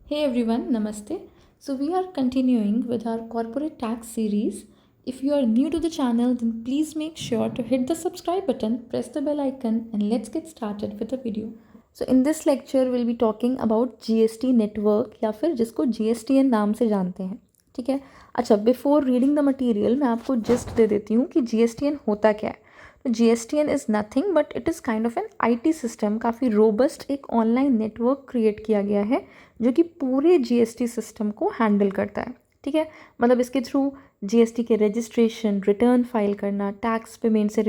Hey everyone, Namaste. So we are continuing with our corporate tax series. If you are new to the channel, then please make sure to hit the subscribe button, press the bell icon, and let's get started with the video. So in this lecture, we'll be talking about GST network या फिर जिसको GSTN नाम से जानते हैं. ठीक है. अच्छा, बिफोर रीडिंग द मटेरियल मैं आपको जस्ट दे देती हूँ कि GSTN होता क्या है. तो GSTN is nothing but it is kind of an IT system. काफ़ी रोबस्ट एक ऑनलाइन नेटवर्क क्रिएट किया गया है जो कि पूरे GST सिस्टम को हैंडल करता है. ठीक है, मतलब इसके थ्रू GST के रजिस्ट्रेशन, रिटर्न फाइल करना, टैक्स पेमेंट से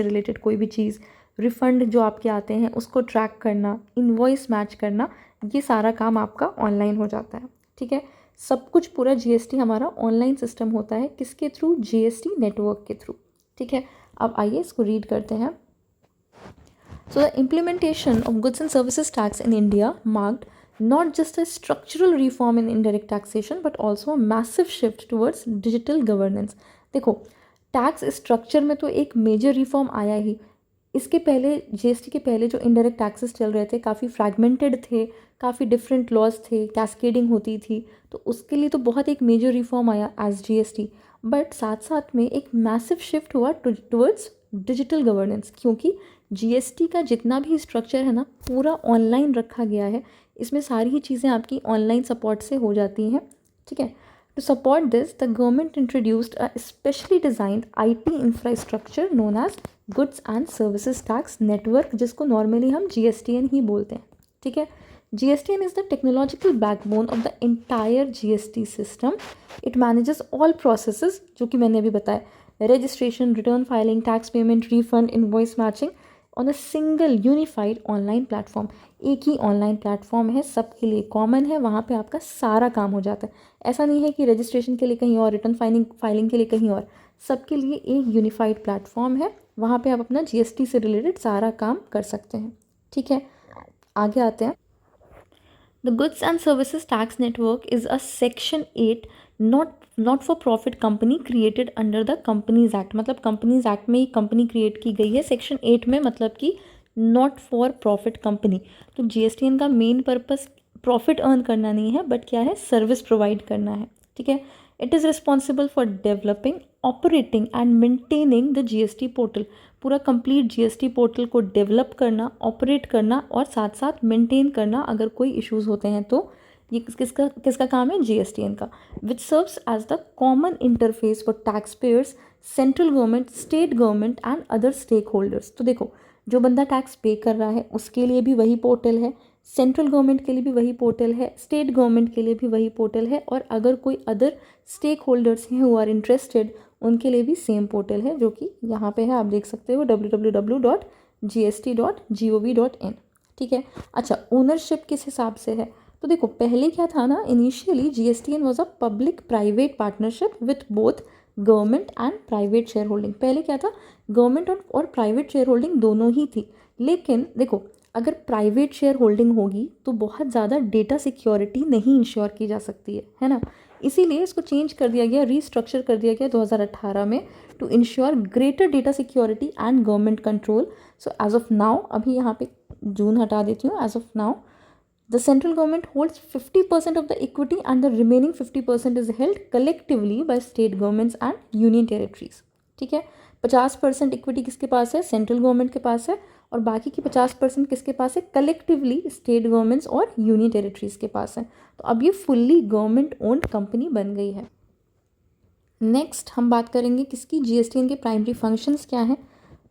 रिलेटेड कोई भी चीज़, रिफ़ंड जो आपके आते हैं उसको ट्रैक करना, इनवॉइस मैच करना, ये सारा काम आपका ऑनलाइन हो जाता है. ठीक है, सब कुछ पूरा GST हमारा ऑनलाइन सिस्टम होता है. किसके थ्रू? GST नेटवर्क के थ्रू. ठीक है, अब आइए इसको रीड करते हैं. So the implementation of goods and services tax in India marked not just a structural reform in indirect taxation but also a massive shift towards digital governance. देखो, tax structure में तो एक मेजर रिफॉर्म आया ही. इसके पहले GST के पहले जो इनडायरेक्ट टैक्सेस चल रहे थे काफ़ी फ्रैगमेंटेड थे, काफ़ी डिफरेंट लॉज थे, कैस्केडिंग होती थी, तो उसके लिए तो बहुत एक मेजर रिफॉर्म आया एज GST. बट साथ साथ में एक मैसिव शिफ्ट हुआ टुवर्ड्स डिजिटल गवर्नेंस, क्योंकि GST का जितना भी स्ट्रक्चर है ना पूरा ऑनलाइन रखा गया है. इसमें सारी ही चीज़ें आपकी ऑनलाइन सपोर्ट से हो जाती हैं. ठीक है, to support this the government introduced a specially designed IT infrastructure known as goods and services tax network, जिसको नॉर्मली हम GSTN ही बोलते हैं. ठीक है, GSTN is the technological backbone of the entire GST system. It manages all processes जो कि मैंने अभी बताया, registration, return filing, tax payment, refund, invoice matching on a single unified online platform. एक ही ऑनलाइन प्लेटफॉर्म है, सबके लिए कॉमन है, वहाँ पे आपका सारा काम हो जाता है. ऐसा नहीं है कि रजिस्ट्रेशन के लिए कहीं और, रिटर्न फाइलिंग के लिए कहीं और, सबके लिए एक यूनिफाइड प्लेटफॉर्म है. वहाँ पे आप अपना GST से रिलेटेड सारा काम कर सकते हैं. ठीक है, आगे आते हैं. The Goods and Services Tax Network is a Section 8 not-for-profit company created under the Companies Act. मतलब Companies Act में ही कंपनी क्रिएट की गई है. Section 8 में मतलब कि नॉट फॉर प्रॉफिट कंपनी. तो GSTN का मेन पर्पस प्रॉफिट अर्न करना नहीं है, बट क्या है, सर्विस प्रोवाइड करना है. ठीक है, it is responsible for developing, operating and maintaining the GST portal. पूरा कंप्लीट GST पोर्टल को डेवलप करना, ऑपरेट करना और साथ साथ मेंटेन करना अगर कोई इश्यूज़ होते हैं तो. ये किसका काम है? GSTN का. Which serves as the common interface for tax payers, central government, state government and other stake holders. तो देखो, जो बंदा टैक्स पे कर रहा है उसके लिए भी वही पोर्टल है, सेंट्रल गवर्नमेंट के लिए भी वही पोर्टल है, स्टेट गवर्नमेंट के लिए भी वही पोर्टल है, और अगर कोई अदर स्टेक होल्डर्स हैं हु आर इंटरेस्टेड उनके लिए भी सेम पोर्टल है, जो कि यहाँ पे है, आप देख सकते हो www.gst.gov.in. ठीक है, अच्छा, ओनरशिप किस हिसाब से है? तो देखो, पहले क्या था ना, initially GSTN was a public private partnership with both government and private share holding. पहले क्या था, गवर्नमेंट और प्राइवेट शेयर होल्डिंग दोनों ही थी. लेकिन देखो, अगर प्राइवेट शेयर होल्डिंग होगी तो बहुत ज़्यादा डेटा सिक्योरिटी नहीं इंश्योर की जा सकती है ना. इसीलिए इसको चेंज कर दिया गया, रीस्ट्रक्चर कर दिया गया 2018 में, to ensure greater data security and government control. So as of now, अभी यहाँ पे जून हटा देती हूँ, as of now the central government holds 50% of the equity and the remaining 50% is held collectively by state governments and union territories. ठीक है, 50% equity किसके पास है? सेंट्रल गवर्नमेंट के पास है, और बाकी की 50% किसके पास है? कलेक्टिवली स्टेट गवर्नमेंट्स और यूनियन टेरिटरीज के पास है. तो अब ये फुल्ली गवर्नमेंट ओन्ड कंपनी बन गई है. नेक्स्ट हम बात करेंगे किसकी? GSTN के प्राइमरी फंक्शंस क्या हैं.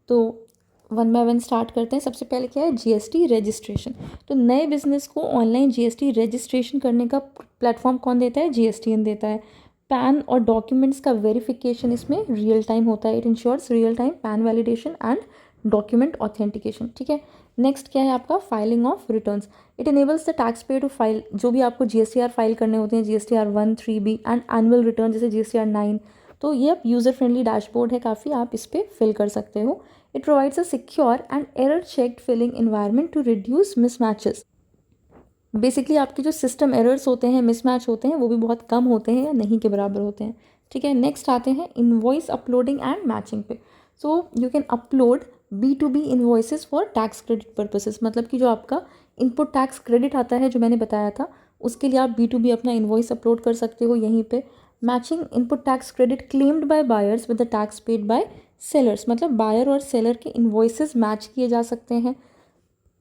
तो वन बाय वन स्टार्ट करते हैं. सबसे पहले क्या है? GST registration. तो नए बिजनेस को ऑनलाइन GST रजिस्ट्रेशन करने का प्लेटफॉर्म कौन देता है? GSTN देता है. पैन और डॉक्यूमेंट्स का वेरिफिकेशन इसमें रियल टाइम होता है. It ensures real time PAN validation and document authentication. ठीक है, नेक्स्ट क्या है आपका? Filing of returns. It enables the tax payer to file, जो भी आपको GSTR फाइल करने होते हैं, GSTR 1, 3B and annual return जैसे GSTR 9. तो ये यूज़र फ्रेंडली डैशबोर्ड है काफ़ी, आप इस पर फिल कर सकते हो. It provides a secure and error-checked filling environment to reduce mismatches. Basically आपके जो सिस्टम एरर्स होते हैं, मिसमैच होते हैं, वो भी बहुत कम होते हैं या नहीं के बराबर होते हैं. ठीक है, नेक्स्ट आते हैं इनवॉइस अपलोडिंग एंड मैचिंग पे. So you can upload B2B invoices for tax credit purposes. मतलब कि जो आपका इनपुट टैक्स क्रेडिट आता है, जो मैंने बताया था, उसके लिए आप B2B अपना इन्वॉइस अपलोड कर सकते हो यहीं पे। Matching input tax credit claimed by buyers with the tax paid by sellers, मतलब बायर और सेलर के इन्वॉइसेस मैच किए जा सकते हैं।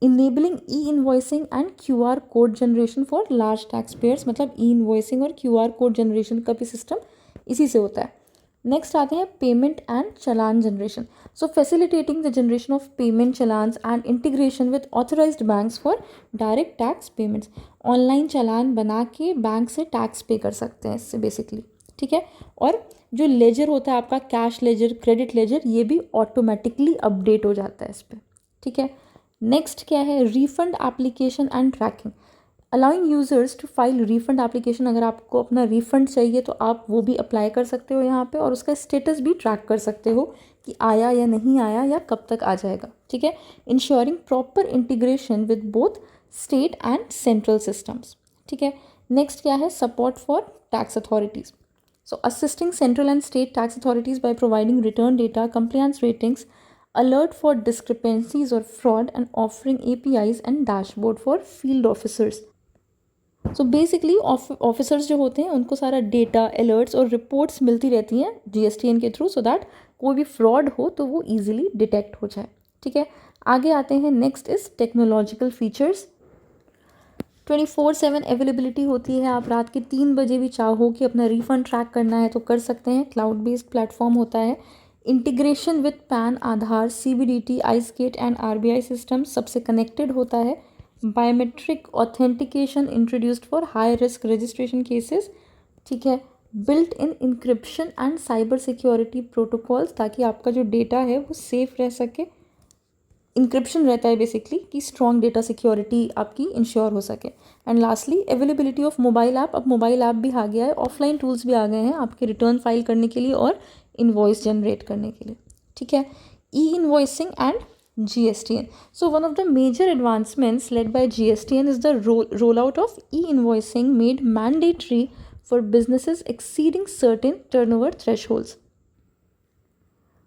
Enabling E invoicing and QR code generation for large tax payers, मतलब ई इन्वॉइसिंग और QR कोड जनरेशन का भी सिस्टम इसी से होता है। नेक्स्ट आते हैं payment and challan generation. So facilitating the generation of payment challans and integration with authorised banks for direct tax payments. Online challan बना के बैंक से टैक्स पे कर सकते हैं इससे बेसिकली, ठीक है। और जो लेजर होता है आपका कैश लेजर, क्रेडिट लेजर, ये भी ऑटोमेटिकली अपडेट हो जाता है इस पर, ठीक है। नेक्स्ट क्या है, refund application and tracking, allowing users to file refund application. अगर आपको अपना रिफंड चाहिए तो आप वो भी अप्लाई कर सकते हो यहाँ पे, और उसका स्टेटस भी ट्रैक कर सकते हो कि आया या नहीं आया या कब तक आ जाएगा, ठीक है। Ensuring proper integration with both state and central systems, ठीक है। नेक्स्ट क्या है, support for tax authorities. So assisting central and state tax authorities by providing return data, compliance ratings, alert for discrepancies or fraud, and offering APIs and dashboard for field officers. So basically officers जो होते हैं उनको सारा data, alerts और reports मिलती रहती हैं GSTN के थ्रू, सो दैट कोई भी फ्रॉड हो तो वो ईजिली डिटेक्ट हो जाए, ठीक है। आगे आते हैं, next is technological features. 24/7 availability होती है, आप रात के 3 बजे भी चाहो कि अपना रिफंड ट्रैक करना है तो कर सकते हैं। क्लाउड बेस्ड प्लेटफॉर्म होता है। Integration with PAN, Aadhaar, CBDT, iSgate and RBI system सबसे कनेक्टेड होता है। Biometric authentication introduced for high risk registration cases, ठीक है। Built in encryption and cyber security protocols, ताकि आपका जो डेटा है वो सेफ रह सके। इंक्रिप्शन रहता है बेसिकली कि स्ट्रॉन्ग डेटा सिक्योरिटी आपकी इंश्योर हो सके। And lastly availability of mobile app, अब मोबाइल ऐप भी आ गया है, ऑफलाइन टूल्स भी आ गए हैं आपके रिटर्न फाइल करने के लिए और इन्वॉइस जनरेट करने के लिए, ठीक है। E invoicing and GSTN. So one of the major advancements led by GSTN is the rollout of e-invoicing made mandatory for businesses exceeding certain turnover thresholds.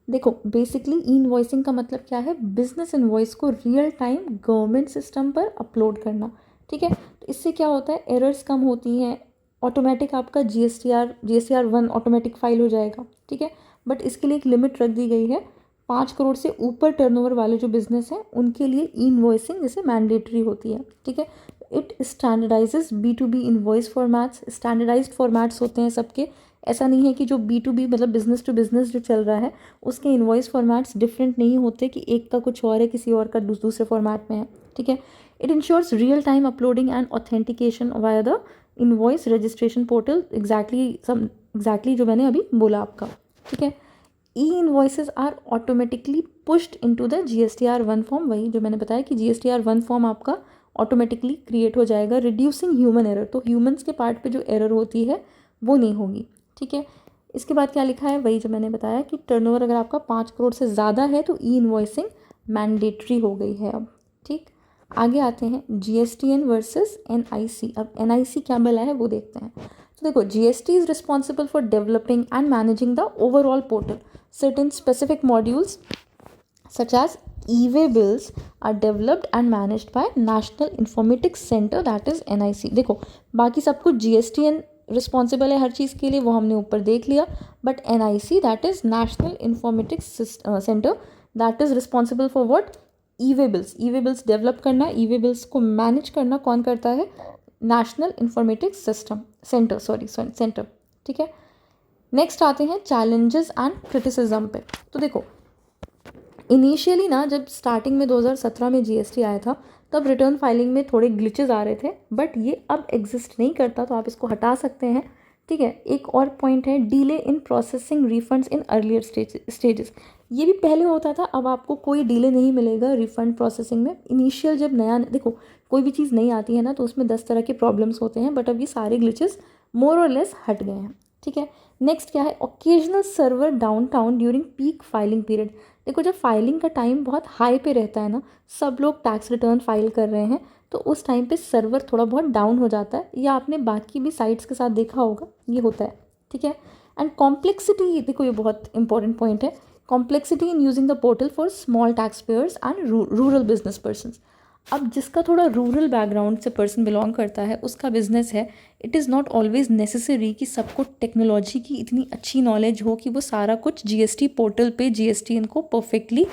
देखो बेसिकली ई इन्वॉइसिंग का मतलब क्या है, बिजनेस इन्वॉइस को रियल टाइम गवर्नमेंट सिस्टम पर upload करना, ठीक है। तो इससे क्या होता है, एरर्स कम होती हैं, ऑटोमेटिक आपका GSTR 1 ऑटोमेटिक फाइल हो जाएगा, ठीक है। बट इसके लिए एक लिमिट रख दी गई है, 5 करोड़ से ऊपर टर्नओवर वाले जो बिजनेस हैं उनके लिए ई इन्वॉइसिंग जैसे मैंडेटरी होती है, ठीक है। It standardises B2B invoice formats, standardised formats होते हैं सबके। ऐसा नहीं है कि जो B2B मतलब बिजनेस टू बिजनेस जो चल रहा है उसके इन्वॉइस फॉर्मेट्स डिफरेंट नहीं होते, कि एक का कुछ और है किसी और का दूसरे फॉर्मेट में है, ठीक है। It ensures real time uploading and authentication via the invoice registration portal, exactly जो मैंने अभी बोला आपका, ठीक है। E invoices are automatically pushed into the GSTR 1 form, वही जो मैंने बताया कि GSTR 1 फॉर्म आपका ऑटोमेटिकली क्रिएट हो जाएगा, रिड्यूसिंग ह्यूमन एरर। तो ह्यूमन्स के पार्ट पे जो एरर होती है वो नहीं होगी, ठीक है। इसके बाद क्या लिखा है, वही जो मैंने बताया कि टर्नओवर अगर आपका 5 करोड़ से ज़्यादा है तो ई इन्वॉइसिंग मैंडेटरी हो गई है अब, ठीक। आगे आते हैं GSTN वर्सेस NIC। अब NIC क्या बोला है वो देखते हैं। तो देखो, GST is responsible for developing and managing the overall portal. Certain specific modules such as e-way bills are developed and managed by National Informatics Center, that is NIC। देखो बाकी सब कुछ GSTN रिस्पॉन्सिबल है हर चीज़ के लिए, वो हमने ऊपर देख लिया, but NIC that is national informatics centre, that is responsible for what, e-way bills develop करना, ई-वे बिल्स को मैनेज करना कौन करता है, नेशनल इंफॉर्मेटिक्स सेंटर, ठीक है। नेक्स्ट आते हैं चैलेंजेस एंड क्रिटिसिज्म पे। तो देखो इनिशियली ना जब स्टार्टिंग में 2017 में GST आया था तब रिटर्न फाइलिंग में थोड़े ग्लिचेस आ रहे थे, बट ये अब एग्जिस्ट नहीं करता, तो आप इसको हटा सकते हैं, ठीक है। एक और पॉइंट है, delay in processing refunds in earlier stages. ये भी पहले होता था, अब आपको कोई डिले नहीं मिलेगा रिफंड प्रोसेसिंग में। इनिशियल जब नया, देखो कोई भी चीज़ नई आती है ना तो उसमें 10 तरह के प्रॉब्लम्स होते हैं, बट अब ये सारे ग्लिचेस मोर और लेस हट गए हैं, ठीक है। नेक्स्ट क्या है, occasional server down during peak filing period. देखो जब फाइलिंग का टाइम बहुत हाई पे रहता है ना, सब लोग टैक्स रिटर्न फाइल कर रहे हैं, तो उस टाइम पे सर्वर थोड़ा बहुत डाउन हो जाता है, या आपने बाकी भी साइट्स के साथ देखा होगा ये होता है, ठीक है। एंड कॉम्प्लेक्सिटी, देखो ये बहुत इंपॉर्टेंट पॉइंट है, complexity in using the portal for small tax payers and rural business persons. अब जिसका थोड़ा रूरल बैकग्राउंड से पर्सन बिलोंग करता है, उसका बिजनेस है, it is not always necessary कि सबको टेक्नोलॉजी की इतनी अच्छी नॉलेज हो कि वो सारा कुछ जीएसटी पोर्टल पे जीएसटीएन को परफेक्टली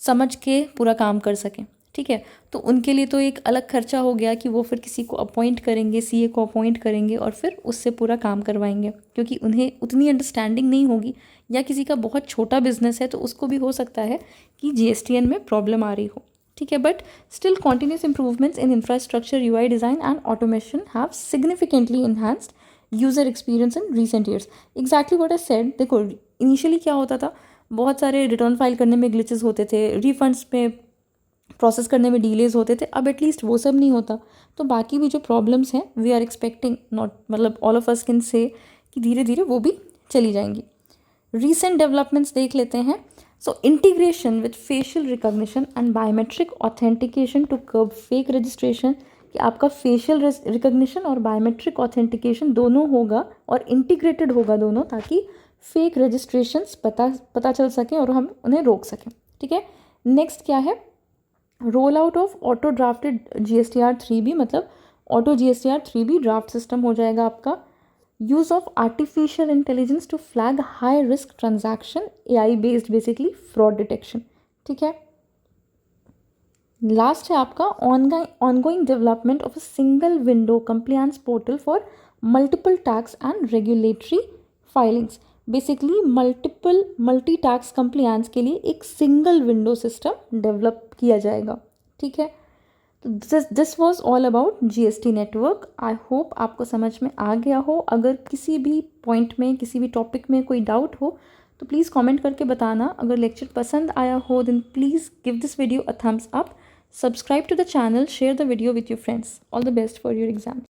समझ के पूरा काम कर सकें, ठीक है। तो उनके लिए तो एक अलग खर्चा हो गया कि वो फिर किसी को अपॉइंट करेंगे, सीए को अपॉइंट करेंगे और फिर उससे पूरा काम करवाएंगे, क्योंकि उन्हें उतनी अंडरस्टैंडिंग नहीं होगी। या किसी का बहुत छोटा बिजनेस है तो उसको भी हो सकता है कि जीएसटीएन में प्रॉब्लम आ रही हो, ठीक है। But still continuous improvements in infrastructure, UI design and automation have significantly enhanced user experience in recent years. Exactly what I said. देखो, इनिशियली क्या होता था, बहुत सारे रिटर्न फाइल करने में ग्लिचेस होते थे, रिफंड्स में प्रोसेस करने में डिलेज होते थे। अब एटलीस्ट वो सब नहीं होता। तो बाकी भी जो प्रॉब्लम्स हैं, वी आर एक्सपेक्टिंग, नॉट मतलब all of us can say, कि धीरे धीरे वो भी चली जाएंगी। रीसेंट डेवलपमेंट्स देख लेते हैं। So integration with facial recognition and biometric authentication to curb fake registration, कि आपका फेशियल रिकॉग्निशन और बायोमेट्रिक ऑथेंटिकेशन दोनों होगा और इंटीग्रेटेड होगा दोनों, ताकि फेक रजिस्ट्रेशंस पता चल सकें और हम उन्हें रोक सकें, ठीक है। नेक्स्ट क्या है, roll out of auto drafted GSTR 3B, मतलब auto GSTR 3B draft system हो जाएगा आपका। Use of artificial intelligence to flag high risk transaction, AI based basically fraud detection, ठीक है। लास्ट है आपका ongoing development of a single window compliance portal for multiple tax and regulatory filings. Basically multi tax compliance के लिए एक single window system develop किया जाएगा, ठीक है। तो this was all about GST network. I hope आपको समझ में आ गया हो। अगर किसी भी पॉइंट में, किसी भी टॉपिक में कोई डाउट हो तो प्लीज़ कमेंट करके बताना। अगर लेक्चर पसंद आया हो then please give this video a thumbs up, subscribe to the channel, share the video with your friends. All the best for your exams.